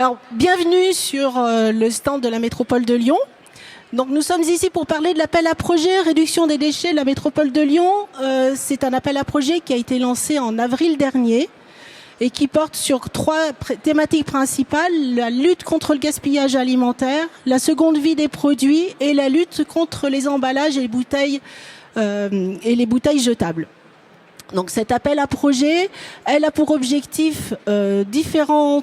Alors, bienvenue sur le stand de la métropole de Lyon. Donc, nous sommes ici pour parler de l'appel à projet réduction des déchets de la métropole de Lyon. C'est un appel à projet qui a été lancé en avril dernier et qui porte sur 3 thématiques principales: la lutte contre le gaspillage alimentaire, la seconde vie des produits et la lutte contre les emballages et les bouteilles jetables. Donc cet appel à projet, elle a pour objectif différents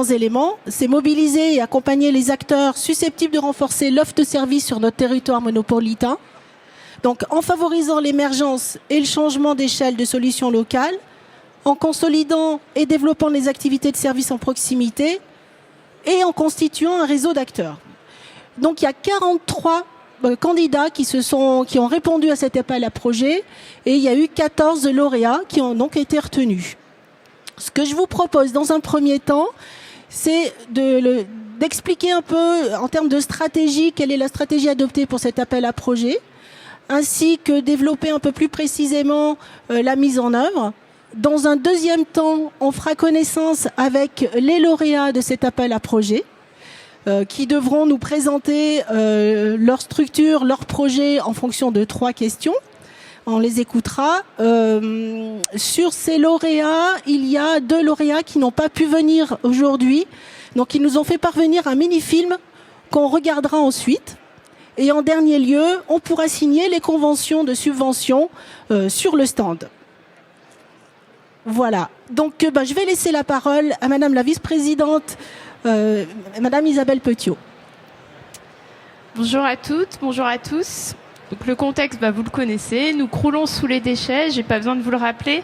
éléments. C'est mobiliser et accompagner les acteurs susceptibles de renforcer l'offre de services sur notre territoire monopolitain. Donc en favorisant l'émergence et le changement d'échelle de solutions locales, en consolidant et développant les activités de services en proximité et en constituant un réseau d'acteurs. Donc il y a 43 candidats qui ont répondu à cet appel à projet, et il y a eu 14 lauréats qui ont donc été retenus. Ce que je vous propose dans un premier temps, c'est d'expliquer un peu en termes de stratégie quelle est la stratégie adoptée pour cet appel à projet, ainsi que développer un peu plus précisément la mise en œuvre. Dans un deuxième temps, on fera connaissance avec les lauréats de cet appel à projet, qui devront nous présenter leur structure, leur projet en fonction de 3 questions. On les écoutera. Sur ces lauréats, il y a 2 lauréats qui n'ont pas pu venir aujourd'hui. Donc ils nous ont fait parvenir un mini-film qu'on regardera ensuite. Et en dernier lieu, on pourra signer les conventions de subvention sur le stand. Voilà. Donc je vais laisser la parole à Madame la vice-présidente, Madame Isabelle Petiot. Bonjour à toutes, bonjour à tous. Donc le contexte, vous le connaissez. Nous croulons sous les déchets. J'ai pas besoin de vous le rappeler.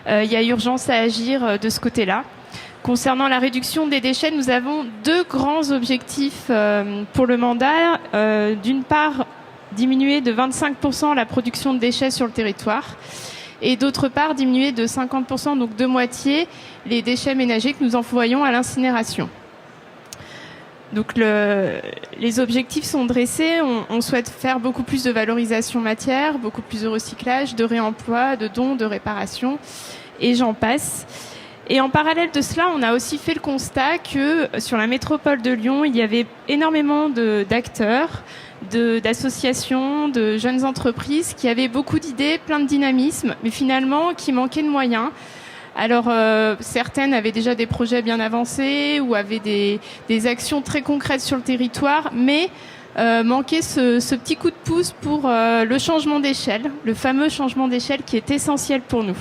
Il y a urgence à agir de ce côté-là. Concernant la réduction des déchets, nous avons 2 grands objectifs pour le mandat. D'une part, diminuer de 25% la production de déchets sur le territoire. Et d'autre part, diminuer de 50%, donc de moitié, les déchets ménagers que nous envoyons à l'incinération. Donc les objectifs sont dressés. On souhaite faire beaucoup plus de valorisation matière, beaucoup plus de recyclage, de réemploi, de dons, de réparation, et j'en passe. Et en parallèle de cela, on a aussi fait le constat que sur la métropole de Lyon, il y avait énormément d'acteurs, d'associations, de jeunes entreprises qui avaient beaucoup d'idées, plein de dynamisme, mais finalement qui manquaient de moyens. Alors certaines avaient déjà des projets bien avancés ou avaient des actions très concrètes sur le territoire, mais manquait ce petit coup de pouce pour le changement d'échelle, le fameux changement d'échelle qui est essentiel pour nous.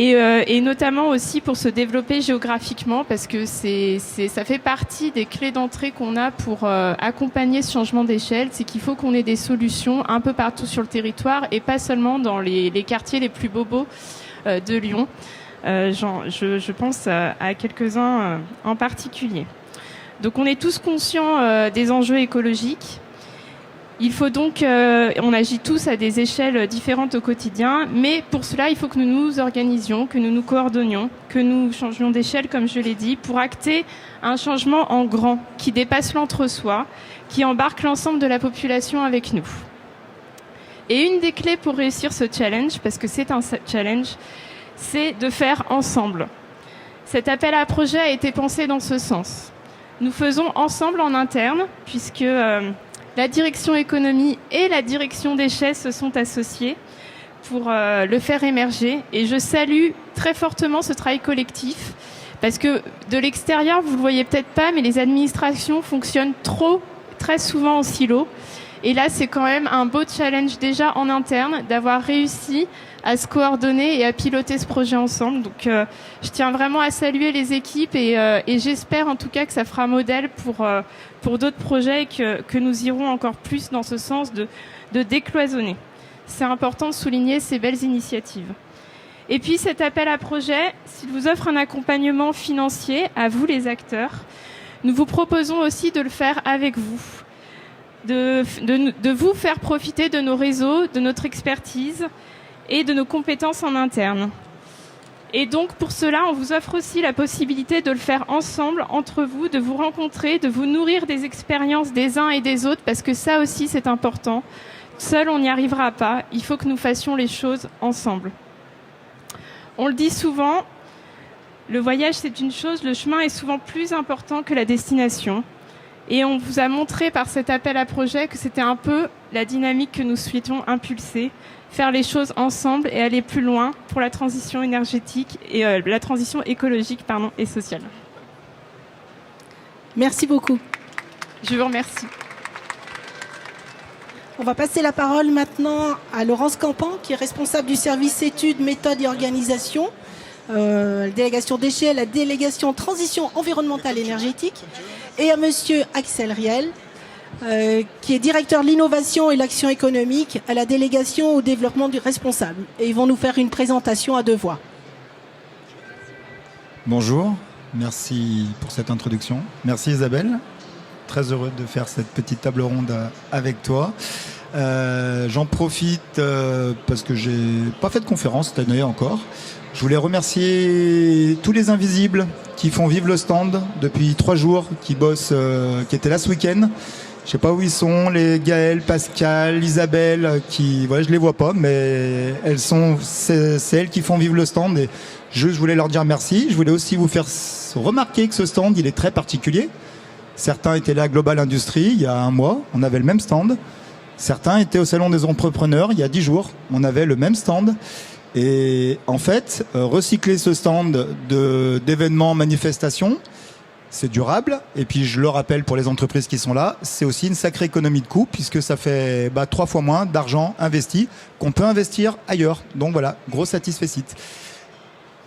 Et notamment aussi pour se développer géographiquement, parce que ça fait partie des clés d'entrée qu'on a pour accompagner ce changement d'échelle. C'est qu'il faut qu'on ait des solutions un peu partout sur le territoire et pas seulement dans les quartiers les plus bobos de Lyon. Je pense à quelques-uns en particulier. Donc on est tous conscients des enjeux écologiques. Il faut donc, on agit tous à des échelles différentes au quotidien, mais pour cela, il faut que nous nous organisions, que nous nous coordonnions, que nous changions d'échelle, comme je l'ai dit, pour acter un changement en grand, qui dépasse l'entre-soi, qui embarque l'ensemble de la population avec nous. Et une des clés pour réussir ce challenge, parce que c'est un challenge, c'est de faire ensemble. Cet appel à projet a été pensé dans ce sens. Nous faisons ensemble en interne, puisque la direction économie et la direction déchets se sont associées pour le faire émerger. Et je salue très fortement ce travail collectif, parce que de l'extérieur, vous ne le voyez peut-être pas, mais les administrations fonctionnent très souvent en silo. Et là, c'est quand même un beau challenge déjà en interne d'avoir réussi à se coordonner et à piloter ce projet ensemble. Donc je tiens vraiment à saluer les équipes et j'espère en tout cas que ça fera modèle pour d'autres projets et que nous irons encore plus dans ce sens de décloisonner. C'est important de souligner ces belles initiatives. Et puis cet appel à projet, s'il vous offre un accompagnement financier à vous les acteurs, nous vous proposons aussi de le faire avec vous. De vous faire profiter de nos réseaux, de notre expertise et de nos compétences en interne. Et donc pour cela, on vous offre aussi la possibilité de le faire ensemble, entre vous, de vous rencontrer, de vous nourrir des expériences des uns et des autres, parce que ça aussi c'est important. Seul on n'y arrivera pas, il faut que nous fassions les choses ensemble. On le dit souvent, Le voyage, c'est une chose, le chemin est souvent plus important que la destination. Et on vous a montré par cet appel à projet que c'était un peu la dynamique que nous souhaitons impulser, faire les choses ensemble et aller plus loin pour la transition énergétique et la transition écologique et sociale. Merci beaucoup. Je vous remercie. On va passer la parole maintenant à Laurence Campan, qui est responsable du service études, méthodes et organisation, la délégation déchets, la délégation transition environnementale énergétique, et à monsieur Axel Riel, qui est directeur de l'innovation et l'action économique à la délégation au développement du responsable. Et ils vont nous faire une présentation à 2 voix. Bonjour, merci pour cette introduction. Merci Isabelle, très heureux de faire cette petite table ronde avec toi. J'en profite parce que j'ai pas fait de conférence cette année encore. Je voulais remercier tous les invisibles qui font vivre le stand depuis 3 jours, qui bossent, qui étaient là ce week-end. Je sais pas où ils sont, les Gaël, Pascal, Isabelle, voilà, je les vois pas, mais c'est elles qui font vivre le stand et je voulais leur dire merci. Je voulais aussi vous faire remarquer que ce stand, il est très particulier. Certains étaient là à Global Industrie il y a 1 mois, on avait le même stand. Certains étaient au Salon des Entrepreneurs il y a 10 jours, on avait le même stand. Et en fait, recycler ce stand d'événements, manifestations, c'est durable. Et puis je le rappelle pour les entreprises qui sont là, c'est aussi une sacrée économie de coûts puisque ça fait 3 fois moins d'argent investi qu'on peut investir ailleurs. Donc voilà, gros satisfecit.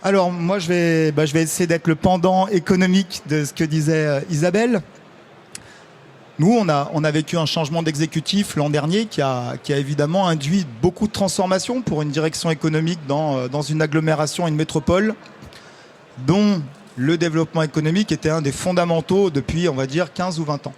Alors moi je vais essayer d'être le pendant économique de ce que disait Isabelle. Nous, on a vécu un changement d'exécutif l'an dernier qui a évidemment induit beaucoup de transformations pour une direction économique dans une agglomération, une métropole, dont le développement économique était un des fondamentaux depuis, on va dire, 15 ou 20 ans.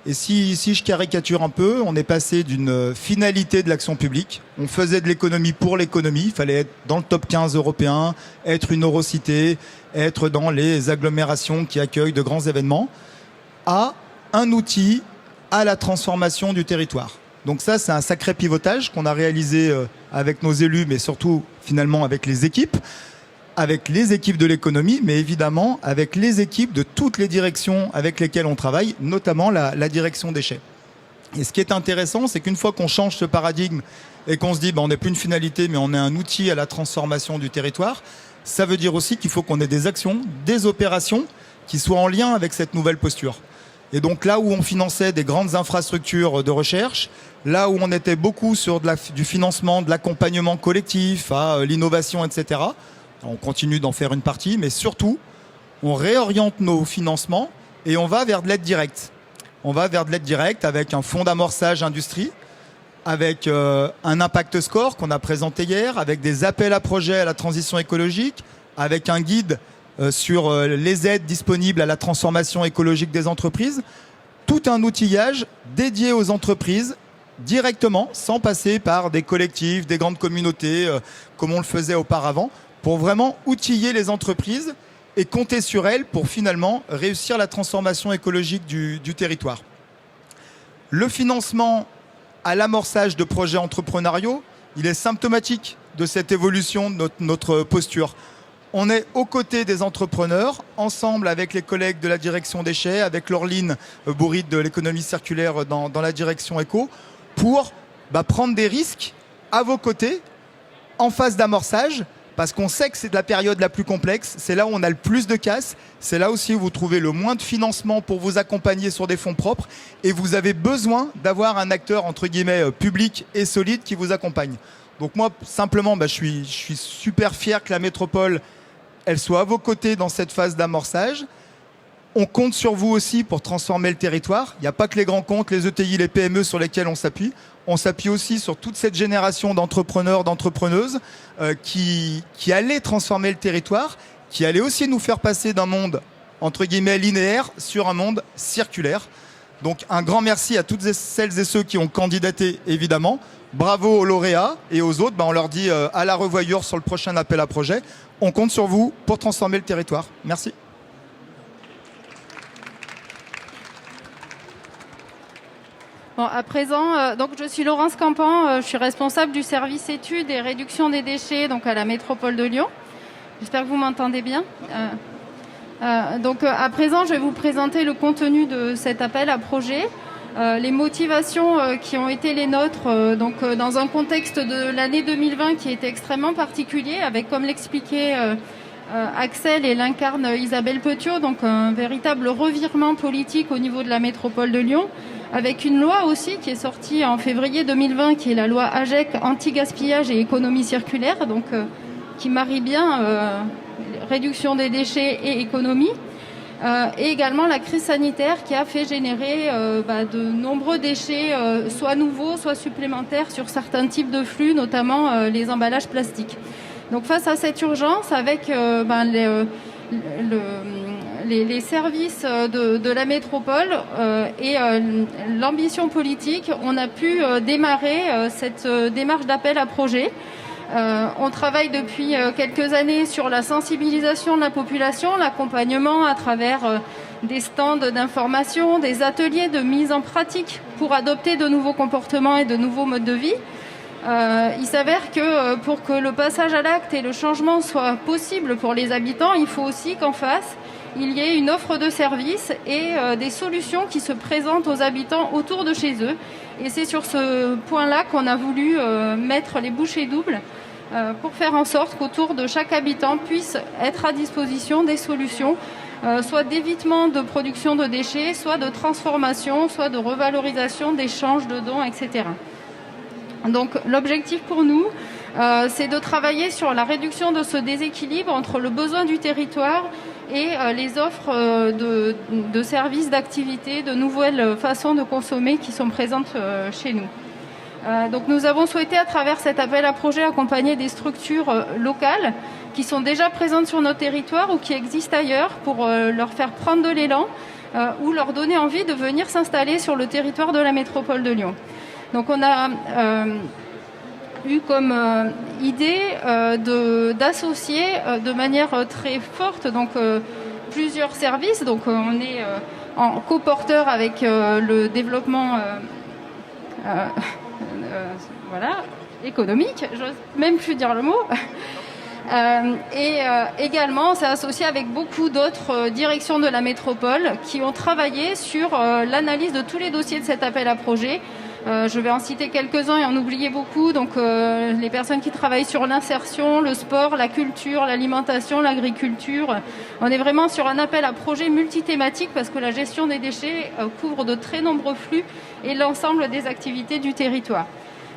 Et si je caricature un peu, on est passé d'une finalité de l'action publique. On faisait de l'économie pour l'économie. Il fallait être dans le top 15 européen, être une eurocité, être dans les agglomérations qui accueillent de grands événements, à un outil à la transformation du territoire. Donc ça, c'est un sacré pivotage qu'on a réalisé avec nos élus, mais surtout finalement avec les équipes de l'économie, mais évidemment avec les équipes de toutes les directions avec lesquelles on travaille, notamment la direction déchets. Et ce qui est intéressant, c'est qu'une fois qu'on change ce paradigme et qu'on se dit on n'est plus une finalité, mais on est un outil à la transformation du territoire, ça veut dire aussi qu'il faut qu'on ait des actions, des opérations qui soient en lien avec cette nouvelle posture. Et donc là où on finançait des grandes infrastructures de recherche, là où on était beaucoup sur du financement, de l'accompagnement collectif, à l'innovation, etc., on continue d'en faire une partie, mais surtout, on réoriente nos financements et on va vers de l'aide directe. On va vers de l'aide directe avec un fonds d'amorçage industrie, avec un impact score qu'on a présenté hier, avec des appels à projets à la transition écologique, avec un guide sur les aides disponibles à la transformation écologique des entreprises, tout un outillage dédié aux entreprises directement, sans passer par des collectifs, des grandes communautés, comme on le faisait auparavant, pour vraiment outiller les entreprises et compter sur elles pour finalement réussir la transformation écologique du territoire. Le financement à l'amorçage de projets entrepreneuriaux, il est symptomatique de cette évolution de notre posture. On est aux côtés des entrepreneurs, ensemble avec les collègues de la direction déchets, avec Laureline Bourrit de l'économie circulaire dans la direction éco, pour prendre des risques à vos côtés, en phase d'amorçage, parce qu'on sait que c'est de la période la plus complexe, c'est là où on a le plus de casse, c'est là aussi où vous trouvez le moins de financement pour vous accompagner sur des fonds propres, et vous avez besoin d'avoir un acteur, entre guillemets, public et solide qui vous accompagne. Donc moi, simplement, je suis super fier que la métropole elle soit à vos côtés dans cette phase d'amorçage. On compte sur vous aussi pour transformer le territoire. Il n'y a pas que les grands comptes, les ETI, les PME sur lesquels on s'appuie. On s'appuie aussi sur toute cette génération d'entrepreneurs, d'entrepreneuses qui allaient transformer le territoire, qui allaient aussi nous faire passer d'un monde, entre guillemets, linéaire sur un monde circulaire. Donc un grand merci à toutes celles et ceux qui ont candidaté, évidemment. Bravo aux lauréats et aux autres. On leur dit à la revoyure sur le prochain appel à projet. On compte sur vous pour transformer le territoire. Merci. Bon, à présent, donc je suis Laurence Campan, je suis responsable du service études et réduction des déchets donc à la métropole de Lyon. J'espère que vous m'entendez bien. Donc à présent, je vais vous présenter le contenu de cet appel à projet, les motivations qui ont été les nôtres, dans un contexte de l'année 2020 qui était extrêmement particulier, avec, comme l'expliquait Axel et l'incarne Isabelle Petiot, donc un véritable revirement politique au niveau de la métropole de Lyon, avec une loi aussi qui est sortie en février 2020, qui est la loi AGEC, anti-gaspillage et économie circulaire, donc qui marie bien réduction des déchets et économie, et également la crise sanitaire qui a fait générer de nombreux déchets, soit nouveaux, soit supplémentaires sur certains types de flux, notamment les emballages plastiques. Donc face à cette urgence, avec les services de la métropole et l'ambition politique, on a pu démarrer cette démarche d'appel à projet. On travaille depuis quelques années sur la sensibilisation de la population, l'accompagnement à travers des stands d'information, des ateliers de mise en pratique pour adopter de nouveaux comportements et de nouveaux modes de vie. Il s'avère que pour que le passage à l'acte et le changement soit possible pour les habitants, il faut aussi qu'en face, il y ait une offre de services et des solutions qui se présentent aux habitants autour de chez eux. Et c'est sur ce point-là qu'on a voulu mettre les bouchées doubles pour faire en sorte qu'autour de chaque habitant puisse être à disposition des solutions, soit d'évitement de production de déchets, soit de transformation, soit de revalorisation, d'échange, de dons, etc. Donc l'objectif pour nous, c'est de travailler sur la réduction de ce déséquilibre entre le besoin du territoire et les offres de services, d'activités, de nouvelles façons de consommer qui sont présentes chez nous. Donc nous avons souhaité, à travers cet appel à projet, accompagner des structures locales qui sont déjà présentes sur notre territoire ou qui existent ailleurs pour leur faire prendre de l'élan ou leur donner envie de venir s'installer sur le territoire de la métropole de Lyon. Donc on a eu comme idée d'associer de manière très forte plusieurs services. Donc on est en coporteur avec le développement économique, j'ose même plus dire le mot. Et également, on s'est associé avec beaucoup d'autres directions de la métropole qui ont travaillé sur l'analyse de tous les dossiers de cet appel à projet. Je vais en citer quelques-uns et en oublier beaucoup. Donc, les personnes qui travaillent sur l'insertion, le sport, la culture, l'alimentation, l'agriculture. On est vraiment sur un appel à projet multithématique parce que la gestion des déchets couvre de très nombreux flux et l'ensemble des activités du territoire.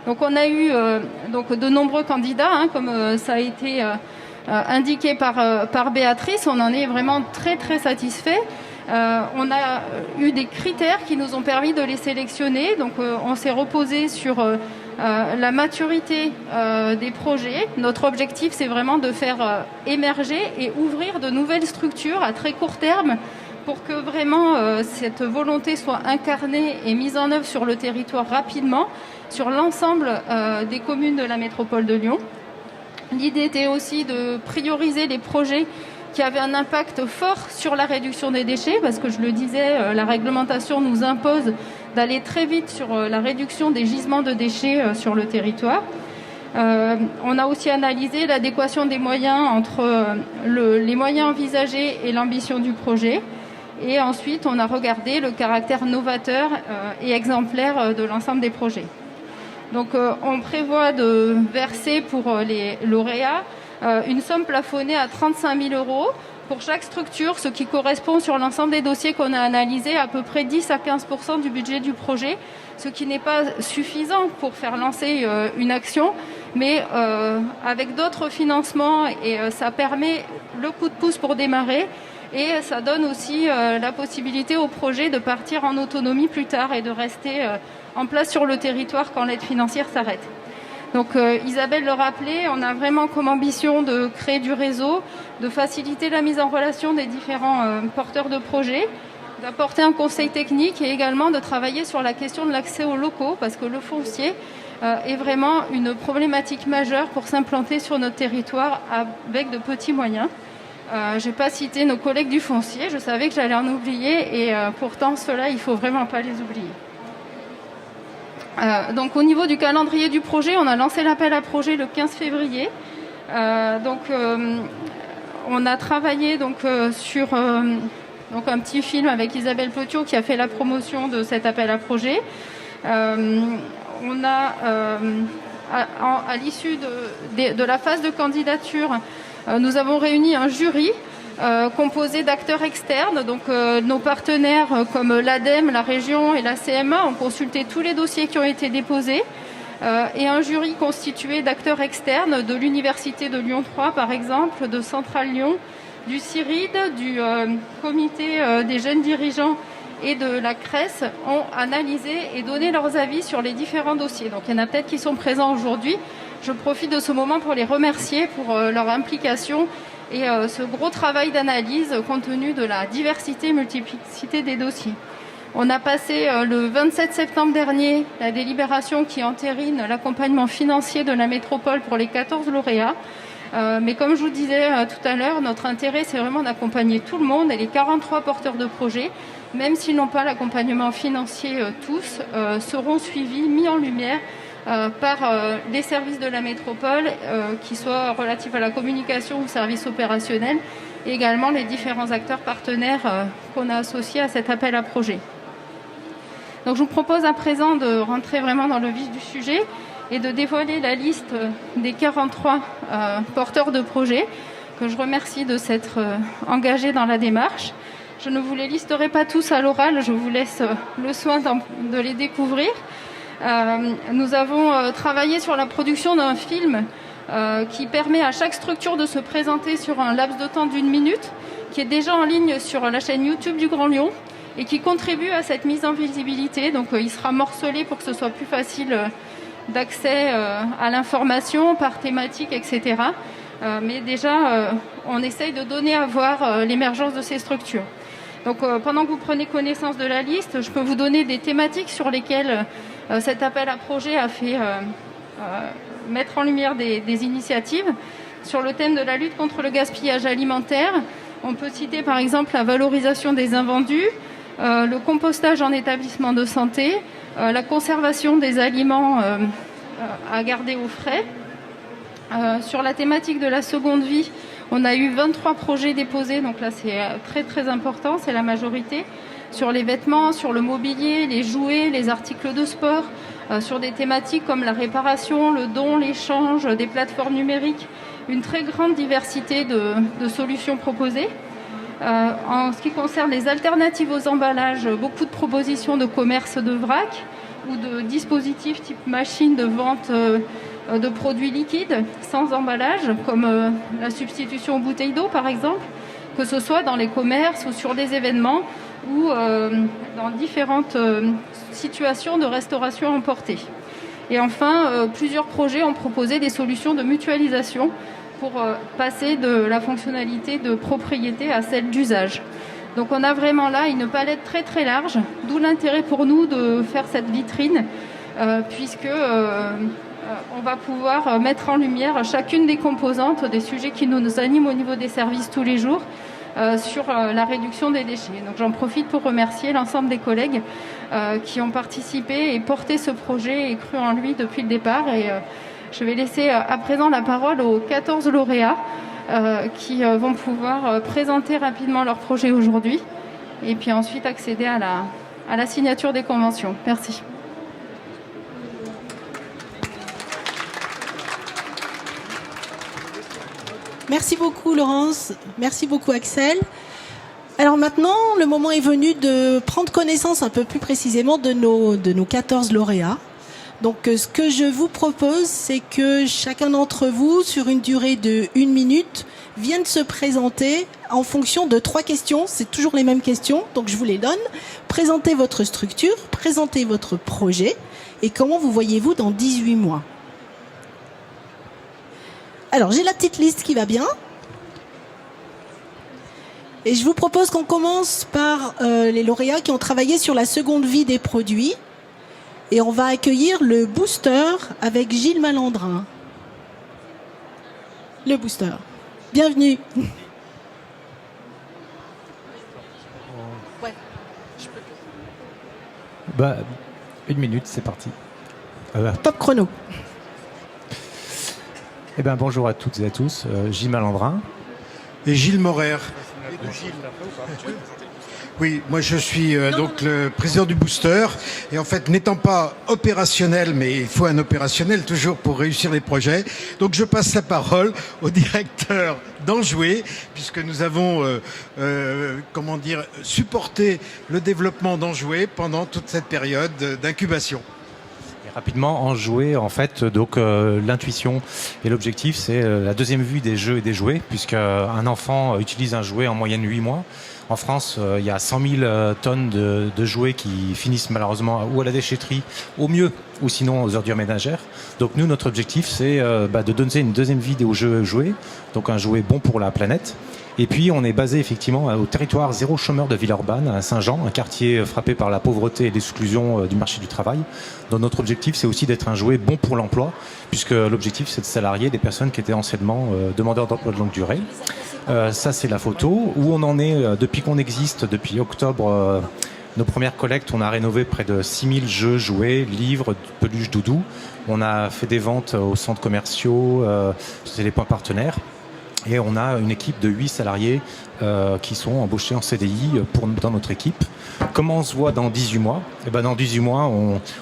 Donc, on a eu de nombreux candidats, comme ça a été indiqué par Béatrice. On en est vraiment très, très satisfaits. On a eu des critères qui nous ont permis de les sélectionner. Donc, on s'est reposé sur la maturité des projets. Notre objectif, c'est vraiment de faire émerger et ouvrir de nouvelles structures à très court terme pour que vraiment cette volonté soit incarnée et mise en œuvre sur le territoire rapidement, sur l'ensemble des communes de la métropole de Lyon. L'idée était aussi de prioriser les projets qui avait un impact fort sur la réduction des déchets, parce que je le disais, la réglementation nous impose d'aller très vite sur la réduction des gisements de déchets sur le territoire. On a aussi analysé l'adéquation des moyens entre les moyens envisagés et l'ambition du projet. Et ensuite, on a regardé le caractère novateur et exemplaire de l'ensemble des projets. Donc, on prévoit de verser pour les lauréats une somme plafonnée à 35 000 € pour chaque structure, ce qui correspond sur l'ensemble des dossiers qu'on a analysés à peu près 10 à 15% du budget du projet, ce qui n'est pas suffisant pour faire lancer une action, mais avec d'autres financements, et ça permet le coup de pouce pour démarrer, et ça donne aussi la possibilité au projet de partir en autonomie plus tard et de rester en place sur le territoire quand l'aide financière s'arrête. Donc Isabelle le rappelait, on a vraiment comme ambition de créer du réseau, de faciliter la mise en relation des différents porteurs de projets, d'apporter un conseil technique et également de travailler sur la question de l'accès aux locaux, parce que le foncier est vraiment une problématique majeure pour s'implanter sur notre territoire avec de petits moyens. Je n'ai pas cité nos collègues du foncier, je savais que j'allais en oublier et pourtant ceux-là, il ne faut vraiment pas les oublier. Donc au niveau du calendrier du projet, on a lancé l'appel à projet le 15 février. On a travaillé donc sur donc un petit film avec Isabelle Petiot qui a fait la promotion de cet appel à projet. On a à l'issue de la phase de candidature, nous avons réuni un jury composé d'acteurs externes. Donc nos partenaires comme l'ADEME, la région et la CMA ont consulté tous les dossiers qui ont été déposés. Et un jury constitué d'acteurs externes de l'Université de Lyon 3, par exemple, de Centrale Lyon, du CIRID, du comité des jeunes dirigeants et de la CRES ont analysé et donné leurs avis sur les différents dossiers. Donc il y en a peut-être qui sont présents aujourd'hui. Je profite de ce moment pour les remercier pour leur implication et ce gros travail d'analyse compte tenu de la diversité et multiplicité des dossiers. On a passé le 27 septembre dernier la délibération qui entérine l'accompagnement financier de la métropole pour les 14 lauréats. Mais comme je vous disais tout à l'heure, notre intérêt, c'est vraiment d'accompagner tout le monde et les 43 porteurs de projets, même s'ils n'ont pas l'accompagnement financier tous, seront suivis, mis en lumière par les services de la métropole, qui soient relatifs à la communication ou services opérationnels, et également les différents acteurs partenaires qu'on a associés à cet appel à projet. Donc je vous propose à présent de rentrer vraiment dans le vif du sujet et de dévoiler la liste des 43 porteurs de projets que je remercie de s'être engagés dans la démarche. Je ne vous les listerai pas tous à l'oral, je vous laisse le soin de les découvrir. Nous avons travaillé sur la production d'un film qui permet à chaque structure de se présenter sur un laps de temps d'1 minute, qui est déjà en ligne sur la chaîne YouTube du Grand Lyon et qui contribue à cette mise en visibilité. Donc il sera morcelé pour que ce soit plus facile d'accès à l'information par thématique, etc. Mais déjà, on essaye de donner à voir l'émergence de ces structures. Donc pendant que vous prenez connaissance de la liste, je peux vous donner des thématiques sur lesquelles cet appel à projet a fait mettre en lumière des initiatives. Sur le thème de la lutte contre le gaspillage alimentaire, on peut citer par exemple la valorisation des invendus, le compostage en établissement de santé, la conservation des aliments à garder au frais. Sur la thématique de la seconde vie, on a eu 23 projets déposés, donc là c'est très très important, c'est la majorité. Sur les vêtements, sur le mobilier, les jouets, les articles de sport, sur des thématiques comme la réparation, le don, l'échange, des plateformes numériques, une très grande diversité de solutions proposées. En ce qui concerne les alternatives aux emballages, beaucoup de propositions de commerce de vrac ou de dispositifs type machine de vente de produits liquides sans emballage, comme la substitution aux bouteilles d'eau par exemple, que ce soit dans les commerces ou sur des événements ou dans différentes situations de restauration emportée. Et enfin, plusieurs projets ont proposé des solutions de mutualisation pour passer de la fonctionnalité de propriété à celle d'usage. Donc on a vraiment là une palette très très large, d'où l'intérêt pour nous de faire cette vitrine, puisque on va pouvoir mettre en lumière chacune des composantes des sujets qui nous animent au niveau des services tous les jours sur la réduction des déchets. Donc j'en profite pour remercier l'ensemble des collègues qui ont participé et porté ce projet et cru en lui depuis le départ. Et je vais laisser à présent la parole aux 14 lauréats qui vont pouvoir présenter rapidement leur projet aujourd'hui et puis ensuite accéder à la signature des conventions. Merci. Merci beaucoup Laurence, merci beaucoup Axel. Alors maintenant, le moment est venu de prendre connaissance un peu plus précisément de nos 14 lauréats. Donc ce que je vous propose, c'est que chacun d'entre vous, sur une durée de 1 minute, vienne se présenter en fonction de 3 questions. C'est toujours les mêmes questions, donc je vous les donne. Présentez votre structure, présentez votre projet et comment vous voyez-vous dans 18 mois. Alors, j'ai la petite liste qui va bien. Et je vous propose qu'on commence par les lauréats qui ont travaillé sur la seconde vie des produits. Et on va accueillir le booster avec Gilles Malandrin. Le booster. Bienvenue. Ouais. 1 minute, c'est parti. Top chrono. Bonjour à toutes et à tous, Gilles Malandrin. Et Gilles Morer. Oui, moi je suis donc le président du Booster et en fait n'étant pas opérationnel, mais il faut un opérationnel toujours pour réussir les projets, donc je passe la parole au directeur d'Enjoué puisque nous avons supporté le développement d'Enjoué pendant toute cette période d'incubation. Rapidement, Enjoué, en fait, donc l'intuition et l'objectif, c'est la deuxième vue des jeux et des jouets, puisque un enfant utilise un jouet en moyenne 8 mois. En France, il y a 100 000 tonnes de jouets qui finissent malheureusement ou à la déchetterie, au mieux, ou sinon aux ordures ménagères. Donc nous, notre objectif, c'est de donner une deuxième vie aux jeux et jouets, donc un jouet bon pour la planète. Et puis on est basé effectivement au territoire zéro chômeur de Villeurbanne, à Saint-Jean, un quartier frappé par la pauvreté et l'exclusion du marché du travail. Donc notre objectif, c'est aussi d'être un jouet bon pour l'emploi, puisque l'objectif, c'est de salarier des personnes qui étaient anciennement demandeurs d'emploi de longue durée. Ça, c'est la photo. Où on en est depuis qu'on existe, depuis octobre, nos premières collectes, on a rénové près de 6000 jeux, jouets, livres, peluches, doudous. On a fait des ventes aux centres commerciaux, c'est les points partenaires. Et on a une équipe de 8 salariés qui sont embauchés en CDI dans notre équipe. Comment on se voit dans 18 mois ? Dans 18 mois,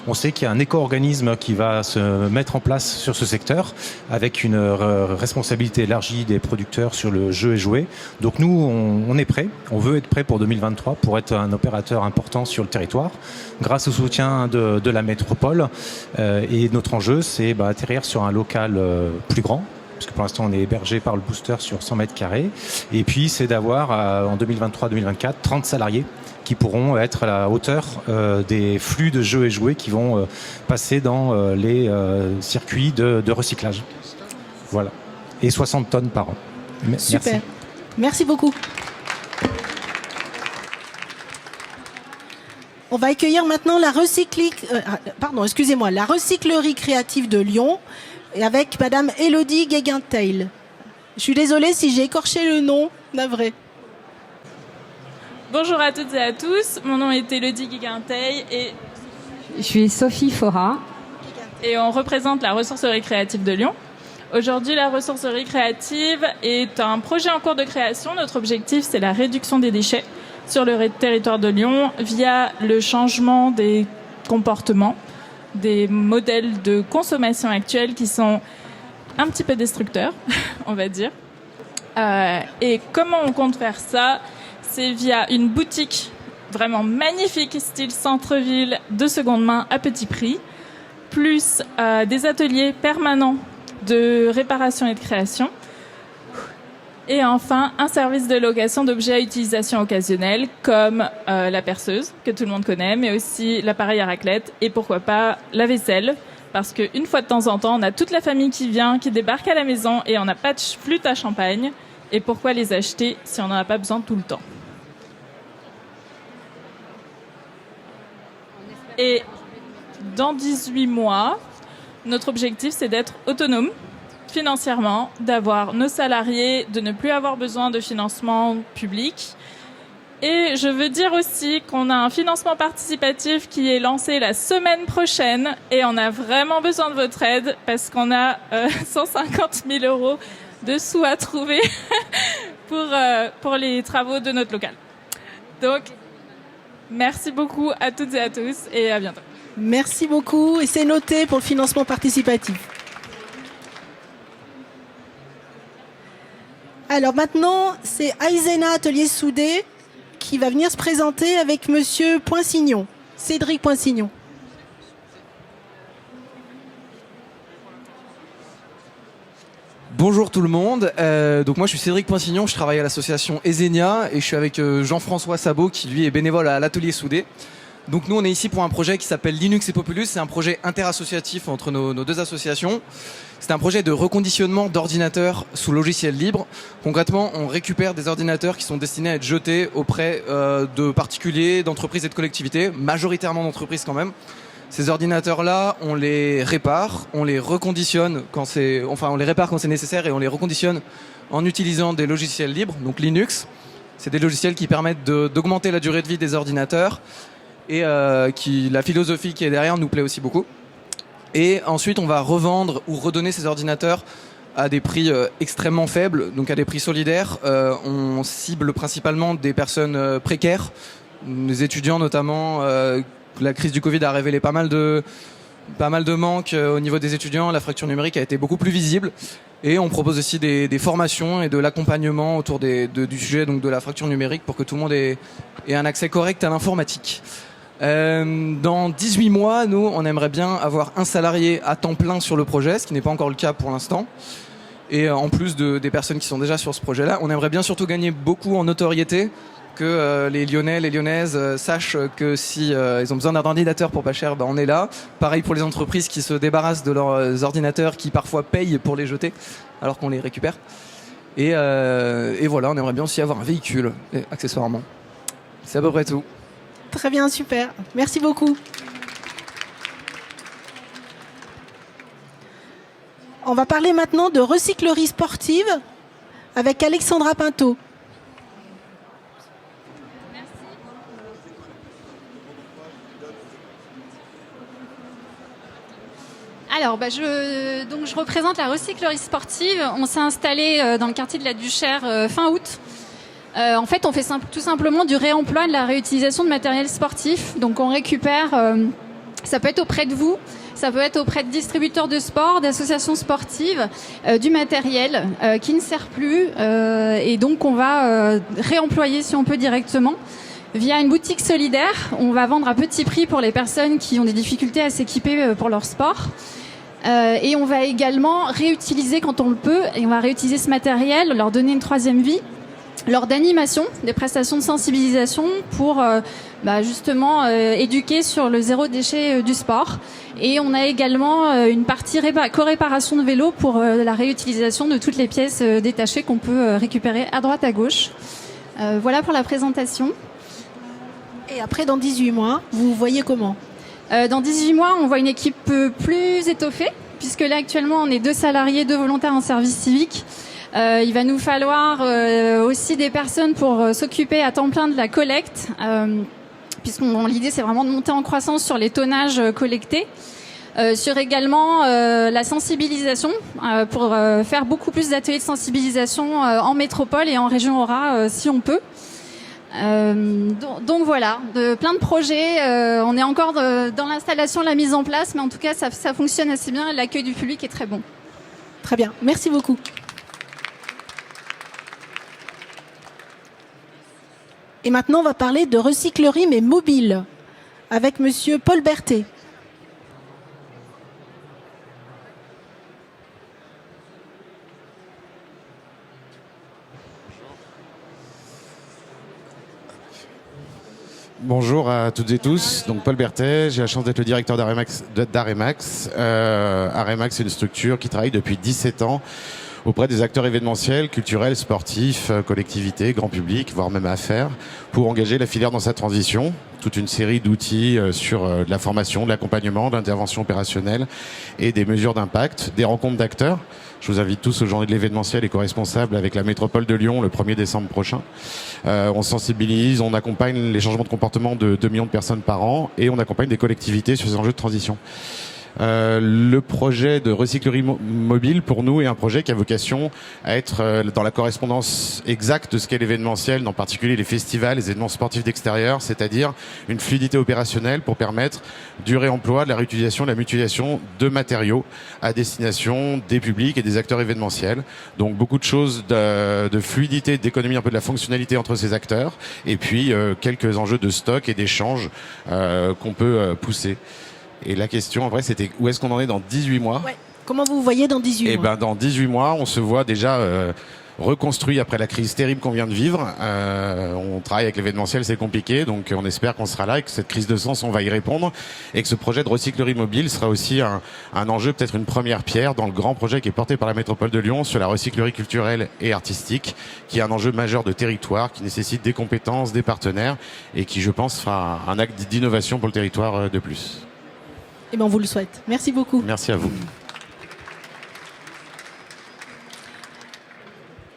on sait qu'il y a un éco-organisme qui va se mettre en place sur ce secteur avec une responsabilité élargie des producteurs sur le jeu et jouet. Donc nous, on est prêts. On veut être prêts pour 2023 pour être un opérateur important sur le territoire grâce au soutien de la métropole. Et notre enjeu, c'est atterrir sur un local plus grand, parce que pour l'instant on est hébergé par le Booster sur 100 mètres carrés. Et puis c'est d'avoir en 2023-2024 30 salariés qui pourront être à la hauteur des flux de jeux et jouets qui vont passer dans les circuits de recyclage. Voilà. Et 60 tonnes par an. Super. Merci beaucoup. On va accueillir maintenant la recyclerie créative de Lyon, et avec Madame Élodie Guéguinteil. Je suis désolée si j'ai écorché le nom, navré. Bonjour à toutes et à tous, mon nom est Élodie Guéguinteil et je suis Sophie Fora. Et on représente la ressourcerie créative de Lyon. Aujourd'hui, la ressourcerie créative est un projet en cours de création. Notre objectif, c'est la réduction des déchets sur le territoire de Lyon via le changement des comportements, des modèles de consommation actuels qui sont un petit peu destructeurs, on va dire. Et comment on compte faire ça ? C'est via une boutique vraiment magnifique, style centre-ville, de seconde main à petit prix, plus des ateliers permanents de réparation et de création. Et enfin, un service de location d'objets à utilisation occasionnelle, comme la perceuse, que tout le monde connaît, mais aussi l'appareil à raclette, et pourquoi pas la vaisselle, parce qu'une fois de temps en temps, on a toute la famille qui vient, qui débarque à la maison, et on n'a pas de flûte à champagne. Et pourquoi les acheter si on n'en a pas besoin tout le temps ? Et dans 18 mois, notre objectif, c'est d'être autonome financièrement, d'avoir nos salariés, de ne plus avoir besoin de financement public. Et je veux dire aussi qu'on a un financement participatif qui est lancé la semaine prochaine et on a vraiment besoin de votre aide parce qu'on a 150 000 € de sous à trouver pour les travaux de notre local. Donc, merci beaucoup à toutes et à tous et à bientôt. Merci beaucoup et c'est noté pour le financement participatif. Alors maintenant, c'est Aizena Atelier Soudé qui va venir se présenter avec Monsieur Poinsignon, Cédric Poinsignon. Bonjour tout le monde, donc moi je suis Cédric Poinsignon, je travaille à l'association Ezenia et je suis avec Jean-François Sabot qui lui est bénévole à l'Atelier Soudé. Donc nous on est ici pour un projet qui s'appelle Linux et Populus, c'est un projet interassociatif entre nos deux associations. C'est un projet de reconditionnement d'ordinateurs sous logiciel libre. Concrètement, on récupère des ordinateurs qui sont destinés à être jetés auprès de particuliers, d'entreprises et de collectivités, majoritairement d'entreprises quand même. Ces ordinateurs-là, on les répare, on les reconditionne on les répare quand c'est nécessaire et on les reconditionne en utilisant des logiciels libres, donc Linux. C'est des logiciels qui permettent d'augmenter la durée de vie des ordinateurs et la philosophie qui est derrière nous plaît aussi beaucoup. Et ensuite, on va revendre ou redonner ces ordinateurs à des prix extrêmement faibles, donc à des prix solidaires. On cible principalement des personnes précaires, des étudiants notamment. La crise du Covid a révélé pas mal de manques au niveau des étudiants. La fracture numérique a été beaucoup plus visible. Et on propose aussi des formations et de l'accompagnement autour du sujet, donc de la fracture numérique, pour que tout le monde ait un accès correct à l'informatique. Dans 18 mois, nous, on aimerait bien avoir un salarié à temps plein sur le projet, ce qui n'est pas encore le cas pour l'instant. Et en plus des personnes qui sont déjà sur ce projet-là, on aimerait bien surtout gagner beaucoup en notoriété, que les Lyonnais, les Lyonnaises sachent que si ils ont besoin d'un ordinateur pour pas cher, on est là. Pareil pour les entreprises qui se débarrassent de leurs ordinateurs, qui parfois payent pour les jeter, alors qu'on les récupère. Et voilà, on aimerait bien aussi avoir un véhicule, accessoirement. C'est à peu près tout. Très bien, super. Merci beaucoup. On va parler maintenant de recyclerie sportive avec Alexandra Pinto. Alors, je représente la recyclerie sportive. On s'est installé dans le quartier de la Duchère fin août. En fait, on fait tout simplement du réemploi, de la réutilisation de matériel sportif. Donc, on récupère, ça peut être auprès de vous, ça peut être auprès de distributeurs de sport, d'associations sportives, du matériel qui ne sert plus. Et donc, on va réemployer, si on peut, directement. Via une boutique solidaire, on va vendre à petit prix pour les personnes qui ont des difficultés à s'équiper pour leur sport. Et on va également réutiliser quand on le peut, et on va réutiliser ce matériel, leur donner une troisième vie, lors d'animation, des prestations de sensibilisation pour justement éduquer sur le zéro déchet du sport. Et on a également une partie co-réparation de vélo pour la réutilisation de toutes les pièces détachées qu'on peut récupérer à droite à gauche. Voilà pour la présentation. Et après, dans 18 mois, vous voyez comment ? Dans 18 mois, on voit une équipe plus étoffée, puisque là, actuellement, on est 2 salariés, 2 volontaires en service civique. Il va nous falloir aussi des personnes pour s'occuper à temps plein de la collecte, l'idée, c'est vraiment de monter en croissance sur les tonnages collectés. Sur également la sensibilisation, pour faire beaucoup plus d'ateliers de sensibilisation en métropole et en région Aura, si on peut. Donc voilà, plein de projets. On est encore dans l'installation, la mise en place, mais en tout cas ça fonctionne assez bien. L'accueil du public est très bon. Très bien, merci beaucoup. Et maintenant on va parler de recyclerie mais mobile avec monsieur Paul Berthet. Bonjour à toutes et tous, donc Paul Berthet, j'ai la chance d'être le directeur d'Aremax. Aremax, c'est une structure qui travaille depuis 17 ans auprès des acteurs événementiels, culturels, sportifs, collectivités, grand public, voire même affaires, pour engager la filière dans sa transition. Toute une série d'outils sur de la formation, de l'accompagnement, de l'intervention opérationnelle et des mesures d'impact, des rencontres d'acteurs. Je vous invite tous aux journées de l'événementiel et co-responsables avec la métropole de Lyon le 1er décembre prochain. On sensibilise, on accompagne les changements de comportement de 2 millions de personnes par an et on accompagne des collectivités sur ces enjeux de transition. Le projet de recyclerie mobile, pour nous, est un projet qui a vocation à être dans la correspondance exacte de ce qu'est l'événementiel, en particulier les festivals, les événements sportifs d'extérieur, c'est-à-dire une fluidité opérationnelle pour permettre du réemploi, de la réutilisation, de la mutualisation de matériaux à destination des publics et des acteurs événementiels. Donc beaucoup de choses de fluidité, d'économie, un peu de la fonctionnalité entre ces acteurs, et puis quelques enjeux de stock et d'échange qu'on peut pousser. Et la question, après, c'était où est-ce qu'on en est dans 18 mois ? Ouais. Comment vous voyez dans 18 mois ? Dans 18 mois, on se voit déjà reconstruit après la crise terrible qu'on vient de vivre. On travaille avec l'événementiel, c'est compliqué, donc on espère qu'on sera là et que cette crise de sens, on va y répondre. Et que ce projet de recyclerie mobile sera aussi un enjeu, peut-être une première pierre dans le grand projet qui est porté par la métropole de Lyon sur la recyclerie culturelle et artistique, qui est un enjeu majeur de territoire, qui nécessite des compétences, des partenaires et qui, je pense, fera un acte d'innovation pour le territoire de plus. Eh bien, on vous le souhaite. Merci beaucoup. Merci à vous.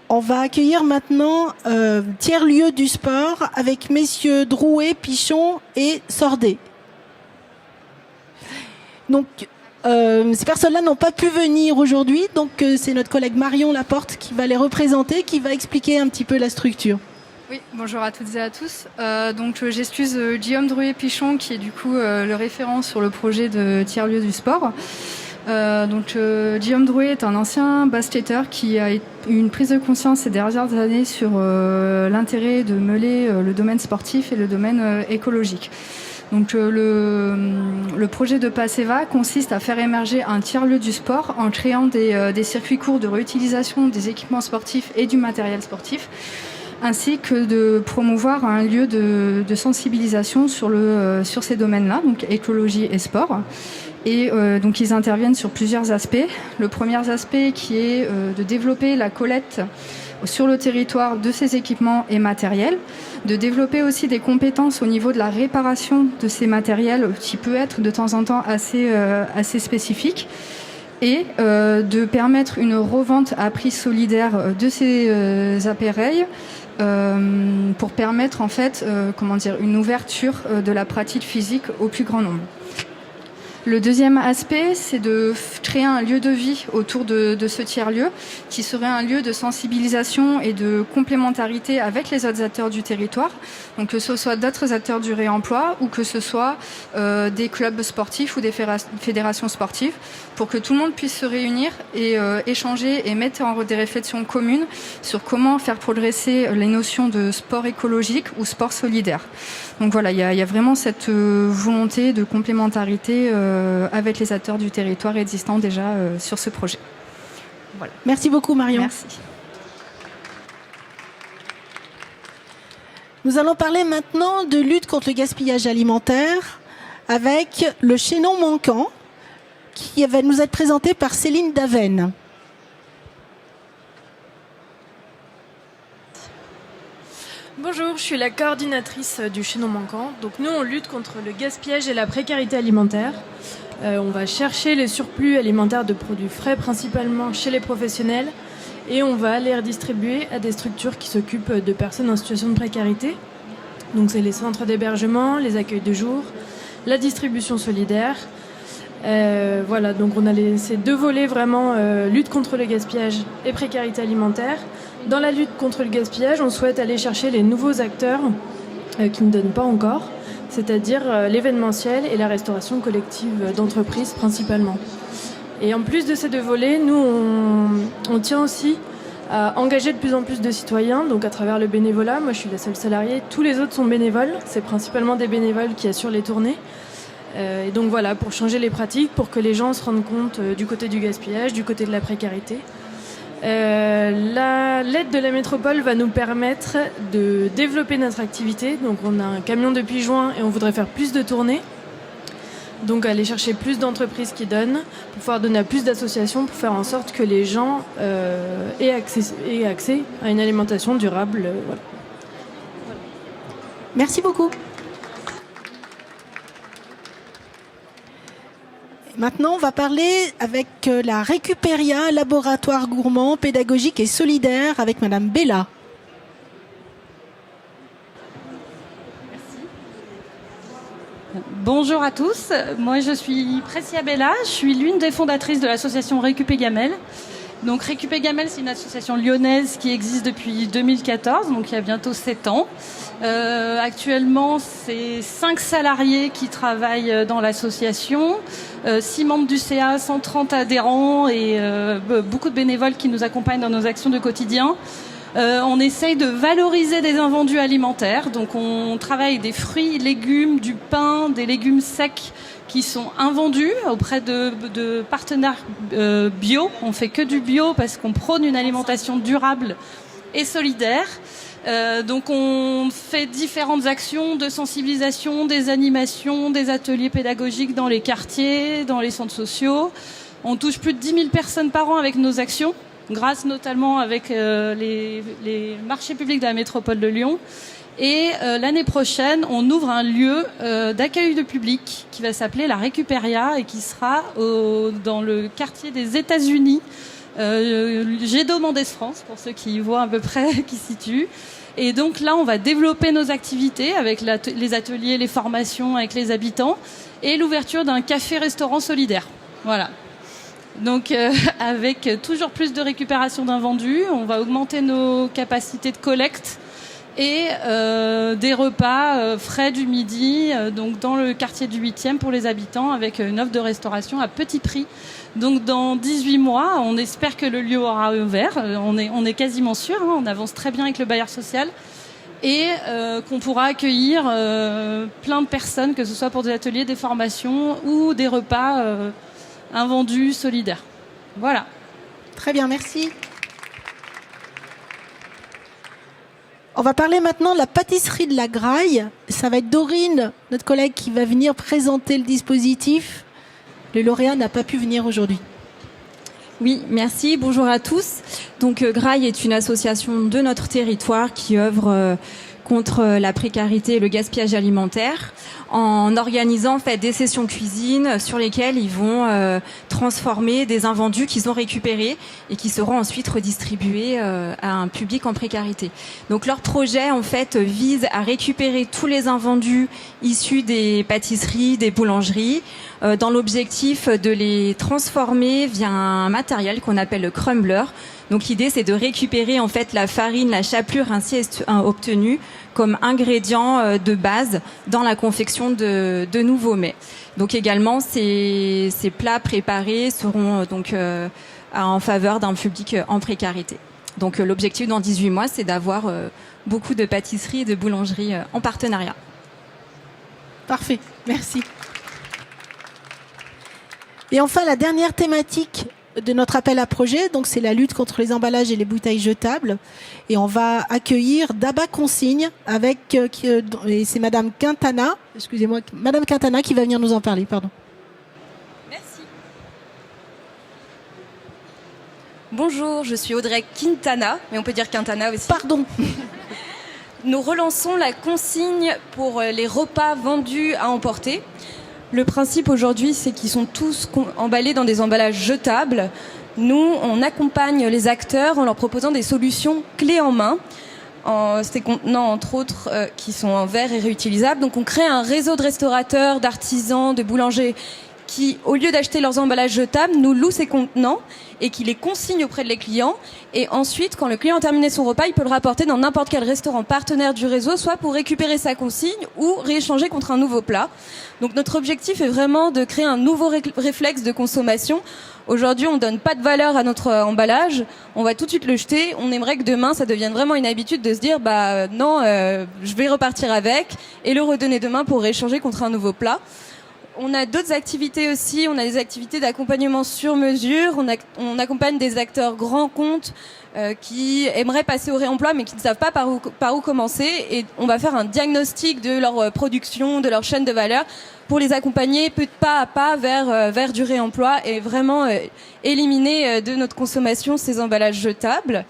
On va accueillir maintenant tiers-lieu du sport avec messieurs Drouet, Pichon et Sordet. Donc, Ces personnes-là n'ont pas pu venir aujourd'hui, donc c'est notre collègue Marion Laporte qui va les représenter, qui va expliquer un petit peu la structure. Oui, bonjour à toutes et à tous. Donc j'excuse Guillaume Drouet-Pichon, qui est du coup le référent sur le projet de tiers-lieu du sport. Guillaume Drouet est un ancien basketteur qui a eu une prise de conscience ces dernières années sur l'intérêt de mêler le domaine sportif et le domaine écologique. Donc le projet de PASEVA consiste à faire émerger un tiers-lieu du sport en créant des circuits courts de réutilisation des équipements sportifs et du matériel sportif, ainsi que de promouvoir un lieu de sensibilisation sur ces domaines-là, donc écologie et sport. Et donc ils interviennent sur plusieurs aspects. Le premier aspect qui est de développer la collecte sur le territoire de ces équipements et matériels, de développer aussi des compétences au niveau de la réparation de ces matériels qui peut être de temps en temps assez spécifique, et de permettre une revente à prix solidaire de ces appareils pour permettre en fait une ouverture de la pratique physique au plus grand nombre. Le deuxième aspect, c'est de créer un lieu de vie autour de ce tiers-lieu, qui serait un lieu de sensibilisation et de complémentarité avec les autres acteurs du territoire, donc que ce soit d'autres acteurs du réemploi ou que ce soit des clubs sportifs ou des fédérations sportives, pour que tout le monde puisse se réunir et échanger et mettre en des réflexions communes sur comment faire progresser les notions de sport écologique ou sport solidaire. Donc voilà, il y a vraiment cette volonté de complémentarité avec les acteurs du territoire existants déjà sur ce projet. Voilà. Merci beaucoup Marion. Merci. Nous allons parler maintenant de lutte contre le gaspillage alimentaire avec le chaînon manquant qui va nous être présenté par Céline Daven. Bonjour, je suis la coordinatrice du chaînon manquant. Donc nous, on lutte contre le gaspillage et la précarité alimentaire. On va chercher les surplus alimentaires de produits frais, principalement chez les professionnels, et on va les redistribuer à des structures qui s'occupent de personnes en situation de précarité. Donc c'est les centres d'hébergement, les accueils de jour, la distribution solidaire. Voilà, donc on a ces deux volets vraiment, lutte contre le gaspillage et précarité alimentaire. Dans la lutte contre le gaspillage, on souhaite aller chercher les nouveaux acteurs qui ne donnent pas encore, c'est-à-dire l'événementiel et la restauration collective d'entreprises principalement. Et en plus de ces deux volets, nous, on tient aussi à engager de plus en plus de citoyens, donc à travers le bénévolat. Moi, je suis la seule salariée, tous les autres sont bénévoles, c'est principalement des bénévoles qui assurent les tournées. Et donc voilà, pour changer les pratiques, pour que les gens se rendent compte du côté du gaspillage, du côté de la précarité. L'aide de la métropole va nous permettre de développer notre activité. Donc on a un camion depuis juin et on voudrait faire plus de tournées. Donc aller chercher plus d'entreprises qui donnent, pour pouvoir donner à plus d'associations, pour faire en sorte que les gens aient accès à une alimentation durable. Voilà. Merci beaucoup. Maintenant, on va parler avec la Récupéria, laboratoire gourmand, pédagogique et solidaire, avec Madame Bella. Bonjour à tous, moi je suis Précia Bella, je suis l'une des fondatrices de l'association Récupé Gamelle. Donc Récupé Gamelle, c'est une association lyonnaise qui existe depuis 2014, donc il y a bientôt 7 ans. Actuellement, c'est 5 salariés qui travaillent dans l'association, 6 membres du CA, 130 adhérents et beaucoup de bénévoles qui nous accompagnent dans nos actions de quotidien. On essaye de valoriser des invendus alimentaires, donc on travaille des fruits, légumes, du pain, des légumes secs qui sont invendus auprès de partenaires bio. On fait que du bio parce qu'on prône une alimentation durable et solidaire. Donc on fait différentes actions de sensibilisation, des animations, des ateliers pédagogiques dans les quartiers, dans les centres sociaux. On touche plus de 10 000 personnes par an avec nos actions, grâce notamment avec les marchés publics de la métropole de Lyon. Et l'année prochaine, on ouvre un lieu d'accueil de public qui va s'appeler la Récupéria et qui sera dans le quartier des États-Unis, Gédo Mendès France, pour ceux qui voient à peu près, qui situent. Et donc là, on va développer nos activités avec les ateliers, les formations avec les habitants et l'ouverture d'un café-restaurant solidaire. Voilà. Donc, avec toujours plus de récupération d'invendus, on va augmenter nos capacités de collecte et des repas frais du midi, donc dans le quartier du 8e pour les habitants, avec une offre de restauration à petit prix. Donc, dans 18 mois, on espère que le lieu aura ouvert. On est quasiment sûr, hein, on avance très bien avec le bailleur social. Et qu'on pourra accueillir plein de personnes, que ce soit pour des ateliers, des formations ou des repas invendus solidaires. Voilà. Très bien, merci. On va parler maintenant de la pâtisserie de la Graille. Ça va être Dorine, notre collègue, qui va venir présenter le dispositif. Le lauréat n'a pas pu venir aujourd'hui. Oui, merci. Bonjour à tous. Donc, Graille est une association de notre territoire qui œuvre contre la précarité et le gaspillage alimentaire en organisant en fait des sessions cuisine sur lesquelles ils vont transformer des invendus qu'ils ont récupérés et qui seront ensuite redistribués à un public en précarité. Donc leur projet en fait vise à récupérer tous les invendus issus des pâtisseries, des boulangeries dans l'objectif de les transformer via un matériel qu'on appelle le crumbler. Donc l'idée c'est de récupérer en fait la farine, la chapelure ainsi obtenue comme ingrédient de base dans la confection de nouveaux mets. Donc également ces plats préparés seront donc en faveur d'un public en précarité. Donc l'objectif dans 18 mois c'est d'avoir beaucoup de pâtisseries et de boulangeries en partenariat. Parfait, merci. Et enfin la dernière thématique de notre appel à projet, donc c'est la lutte contre les emballages et les bouteilles jetables. Et on va accueillir Daba Consigne avec, et c'est Madame Quintana, excusez-moi, Madame Quintana qui va venir nous en parler, pardon. Merci. Bonjour, je suis Audrey Quintana, mais on peut dire Quintana aussi. Pardon. Nous relançons la consigne pour les repas vendus à emporter. Le principe aujourd'hui, c'est qu'ils sont tous emballés dans des emballages jetables. Nous, on accompagne les acteurs en leur proposant des solutions clés en main, ces contenants entre autres qui sont en verre et réutilisables. Donc on crée un réseau de restaurateurs, d'artisans, de boulangers qui, au lieu d'acheter leurs emballages jetables, nous louent ces contenants et qui les consignent auprès de les clients. Et ensuite, quand le client a terminé son repas, il peut le rapporter dans n'importe quel restaurant partenaire du réseau, soit pour récupérer sa consigne ou rééchanger contre un nouveau plat. Donc notre objectif est vraiment de créer un nouveau réflexe de consommation. Aujourd'hui, on donne pas de valeur à notre emballage, on va tout de suite le jeter. On aimerait que demain, ça devienne vraiment une habitude de se dire, non, je vais repartir avec et le redonner demain pour rééchanger contre un nouveau plat. On a d'autres activités aussi, on a des activités d'accompagnement sur mesure, on accompagne des acteurs grands comptes qui aimeraient passer au réemploi mais qui ne savent pas par où commencer, et on va faire un diagnostic de leur production, de leur chaîne de valeur pour les accompagner pas à pas vers du réemploi et vraiment éliminer de notre consommation ces emballages jetables.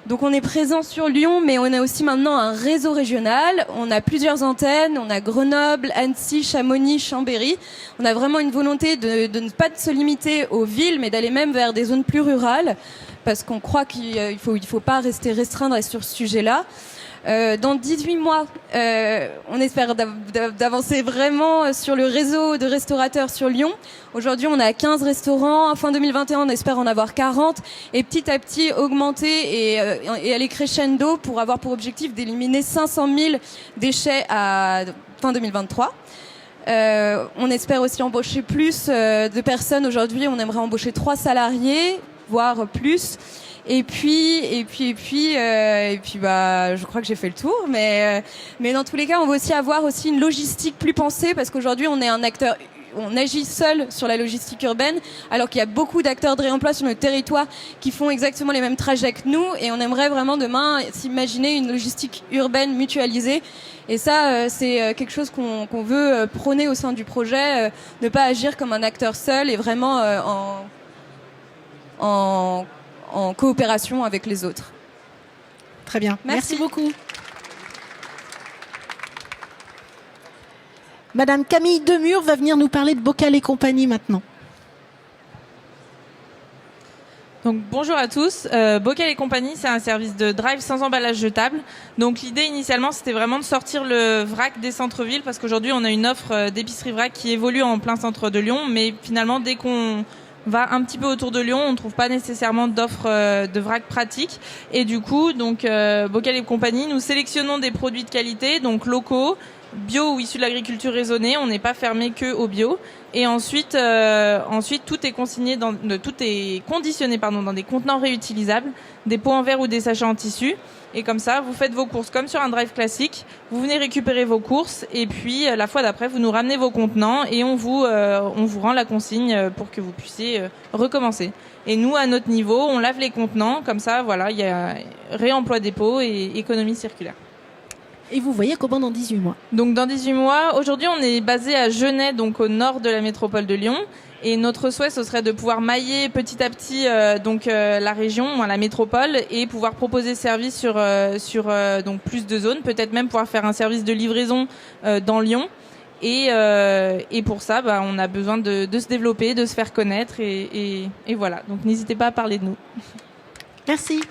Donc on est présent sur Lyon, mais on a aussi maintenant un réseau régional. On a plusieurs antennes, on a Grenoble, Annecy, Chamonix, Chambéry. On a vraiment une volonté de ne pas se limiter aux villes, mais d'aller même vers des zones plus rurales, parce qu'on croit qu'il faut pas rester restreindre sur ce sujet-là. Dans 18 mois, on espère d'avancer vraiment sur le réseau de restaurateurs sur Lyon. Aujourd'hui, on a 15 restaurants. Fin 2021, on espère en avoir 40. Et petit à petit, augmenter et aller crescendo pour avoir pour objectif d'éliminer 500 000 déchets à fin 2023. On espère aussi embaucher plus de personnes. Aujourd'hui, on aimerait embaucher 3 salariés, voire plus. Et puis, je crois que j'ai fait le tour, mais dans tous les cas, on veut aussi avoir aussi une logistique plus pensée, parce qu'aujourd'hui, on est un acteur, on agit seul sur la logistique urbaine, alors qu'il y a beaucoup d'acteurs de réemploi sur notre territoire qui font exactement les mêmes trajets que nous, et on aimerait vraiment demain s'imaginer une logistique urbaine mutualisée. Et ça, c'est quelque chose qu'on veut prôner au sein du projet, ne pas agir comme un acteur seul et vraiment en coopération avec les autres. Très bien. Merci beaucoup. Madame Camille Demure va venir nous parler de Bocal et compagnie maintenant. Donc bonjour à tous, Bocal et compagnie, c'est un service de drive sans emballage jetable. Donc l'idée initialement c'était vraiment de sortir le vrac des centres-villes parce qu'aujourd'hui on a une offre d'épicerie vrac qui évolue en plein centre de Lyon, mais finalement dès qu'on va un petit peu autour de Lyon, on ne trouve pas nécessairement d'offres de vrac pratique. Et du coup, donc Bocal et compagnie, nous sélectionnons des produits de qualité, donc locaux, bio ou issus de l'agriculture raisonnée. On n'est pas fermé que au bio. Et ensuite tout est conditionné dans des contenants réutilisables, des pots en verre ou des sachets en tissu. Et comme ça, vous faites vos courses comme sur un drive classique. Vous venez récupérer vos courses et puis la fois d'après, vous nous ramenez vos contenants et on vous rend la consigne pour que vous puissiez recommencer. Et nous, à notre niveau, on lave les contenants. Comme ça, voilà, il y a réemploi des pots et économie circulaire. Et vous voyez comment dans 18 mois? Donc dans 18 mois, aujourd'hui on est basé à Genève, donc au nord de la métropole de Lyon. Et notre souhait, ce serait de pouvoir mailler petit à petit la région, la métropole, et pouvoir proposer ce service sur donc plus de zones, peut-être même pouvoir faire un service de livraison dans Lyon. Et pour ça, on a besoin de se développer, de se faire connaître, et voilà. Donc n'hésitez pas à parler de nous. Merci.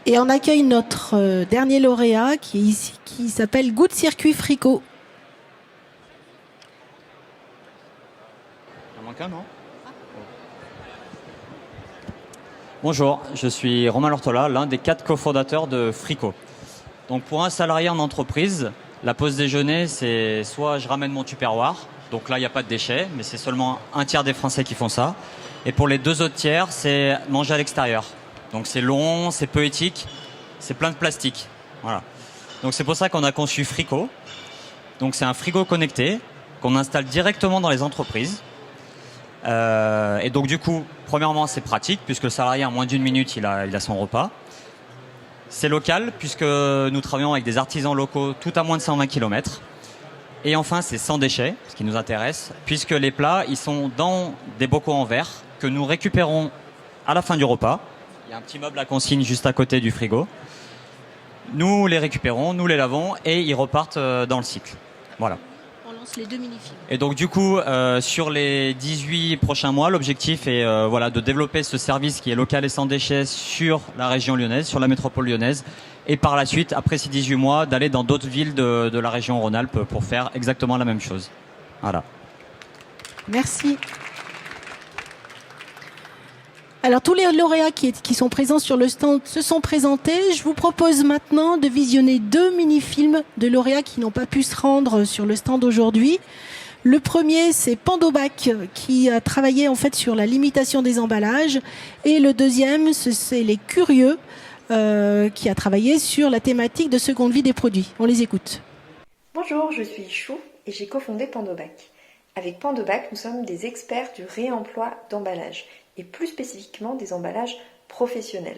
Et on accueille notre dernier lauréat qui est ici, qui s'appelle Goût de Circuit Fricot. Il en manque un, non ? Bonjour, je suis Romain Lortola, l'un des 4 cofondateurs de Fricot. Donc pour un salarié en entreprise, la pause déjeuner, c'est soit je ramène mon tupperware, donc là il n'y a pas de déchets, mais c'est seulement un tiers des Français qui font ça. Et pour les 2 autres tiers, c'est manger à l'extérieur. Donc c'est long, c'est peu éthique, c'est plein de plastique. Voilà. Donc c'est pour ça qu'on a conçu Fricot. Donc c'est un frigo connecté qu'on installe directement dans les entreprises. Et donc du coup, premièrement c'est pratique puisque le salarié en moins d'1 minute il a son repas. C'est local puisque nous travaillons avec des artisans locaux tout à moins de 120 km. Et enfin c'est sans déchets, ce qui nous intéresse, puisque les plats ils sont dans des bocaux en verre que nous récupérons à la fin du repas. Il y a un petit meuble à consigne juste à côté du frigo. Nous les récupérons, nous les lavons et ils repartent dans le cycle. Voilà. On lance les 2 mini-films. Et donc du coup, sur les 18 prochains mois, l'objectif est de développer ce service qui est local et sans déchets sur la région lyonnaise, sur la métropole lyonnaise. Et par la suite, après ces 18 mois, d'aller dans d'autres villes de la région Rhône-Alpes pour faire exactement la même chose. Voilà. Merci. Alors tous les lauréats qui sont présents sur le stand se sont présentés. Je vous propose maintenant de visionner 2 mini-films de lauréats qui n'ont pas pu se rendre sur le stand aujourd'hui. Le premier, c'est Pandobac qui a travaillé en fait sur la limitation des emballages. Et le deuxième, c'est Les Curieux qui a travaillé sur la thématique de seconde vie des produits. On les écoute. Bonjour, je suis Chou et j'ai cofondé Pandobac. Avec Pandobac, nous sommes des experts du réemploi d'emballages, et plus spécifiquement des emballages professionnels.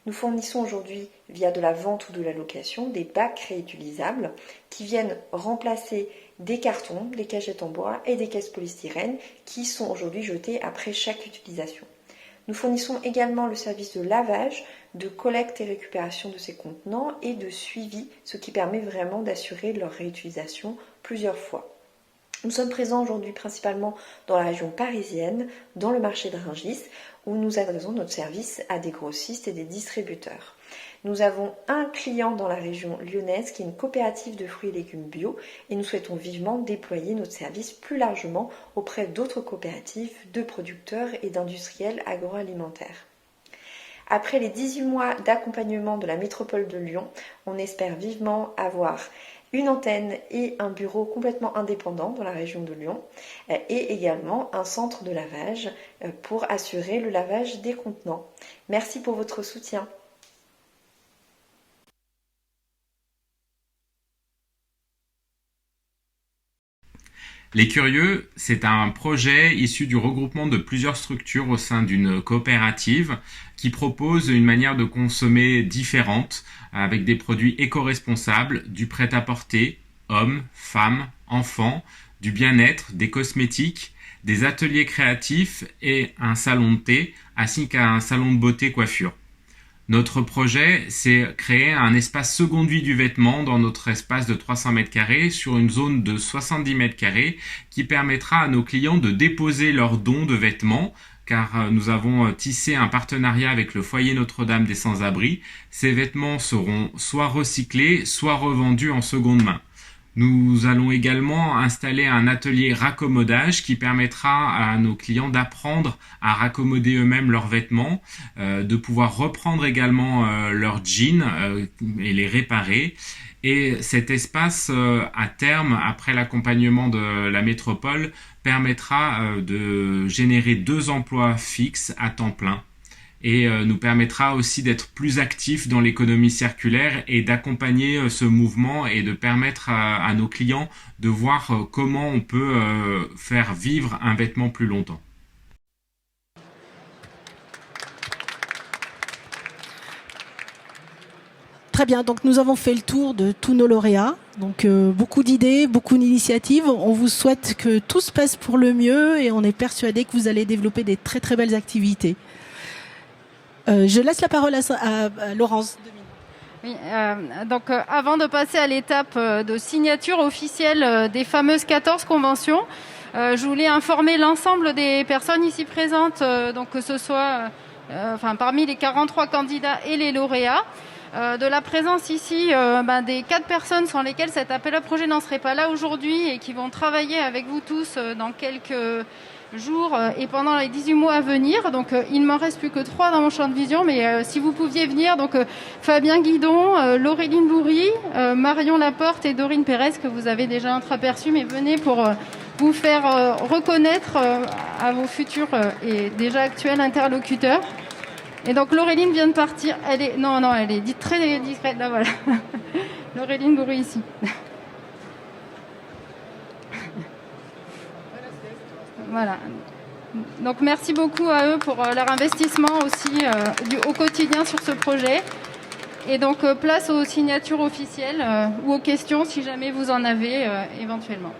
Nous fournissons aujourd'hui, via de la vente ou de la location, des bacs réutilisables qui viennent remplacer des cartons, des cagettes en bois et des caisses polystyrène qui sont aujourd'hui jetées après chaque utilisation. Nous fournissons également le service de lavage, de collecte et récupération de ces contenants et de suivi, ce qui permet vraiment d'assurer leur réutilisation plusieurs fois. Nous sommes présents aujourd'hui principalement dans la région parisienne, dans le marché de Rungis, où nous adressons notre service à des grossistes et des distributeurs. Nous avons un client dans la région lyonnaise qui est une coopérative de fruits et légumes bio et nous souhaitons vivement déployer notre service plus largement auprès d'autres coopératives, de producteurs et d'industriels agroalimentaires. Après les 18 mois d'accompagnement de la métropole de Lyon, on espère vivement avoir une antenne et un bureau complètement indépendant dans la région de Lyon et également un centre de lavage pour assurer le lavage des contenants. Merci pour votre soutien. Les Curieux, c'est un projet issu du regroupement de plusieurs structures au sein d'une coopérative qui propose une manière de consommer différente avec des produits éco-responsables, du prêt-à-porter, hommes, femmes, enfants, du bien-être, des cosmétiques, des ateliers créatifs et un salon de thé ainsi qu'un salon de beauté coiffure. Notre projet, c'est créer un espace seconde vie du vêtement dans notre espace de 300 m² sur une zone de 70 m² qui permettra à nos clients de déposer leurs dons de vêtements, car nous avons tissé un partenariat avec le foyer Notre-Dame des Sans-Abri. Ces vêtements seront soit recyclés, soit revendus en seconde main. Nous allons également installer un atelier raccommodage qui permettra à nos clients d'apprendre à raccommoder eux-mêmes leurs vêtements, de pouvoir reprendre également leurs jeans et les réparer. Et cet espace, à terme, après l'accompagnement de la métropole, permettra de générer 2 emplois fixes à temps plein. Et nous permettra aussi d'être plus actifs dans l'économie circulaire et d'accompagner ce mouvement et de permettre à nos clients de voir comment on peut faire vivre un vêtement plus longtemps. Très bien, donc nous avons fait le tour de tous nos lauréats. Donc beaucoup d'idées, beaucoup d'initiatives. On vous souhaite que tout se passe pour le mieux et on est persuadé que vous allez développer des très très belles activités. Je laisse la parole à Laurence. Oui, donc avant de passer à l'étape de signature officielle des fameuses 14 conventions, je voulais informer l'ensemble des personnes ici présentes, donc que ce soit parmi les 43 candidats et les lauréats, de la présence ici des 4 personnes sans lesquelles cet appel à projet n'en serait pas là aujourd'hui et qui vont travailler avec vous tous dans quelques jours et pendant les 18 mois à venir. Donc il ne m'en reste plus que 3 dans mon champ de vision, mais si vous pouviez venir, donc Fabien Guidon, Laureline Bourry, Marion Laporte et Dorine Pérez, que vous avez déjà entreaperçu, mais venez pour vous faire reconnaître à vos futurs et déjà actuels interlocuteurs. Et donc Laureline vient de partir, elle est très discrète, là voilà. Laureline Bourry ici. Voilà. Donc merci beaucoup à eux pour leur investissement aussi au quotidien sur ce projet. Et donc place aux signatures officielles ou aux questions si jamais vous en avez éventuellement.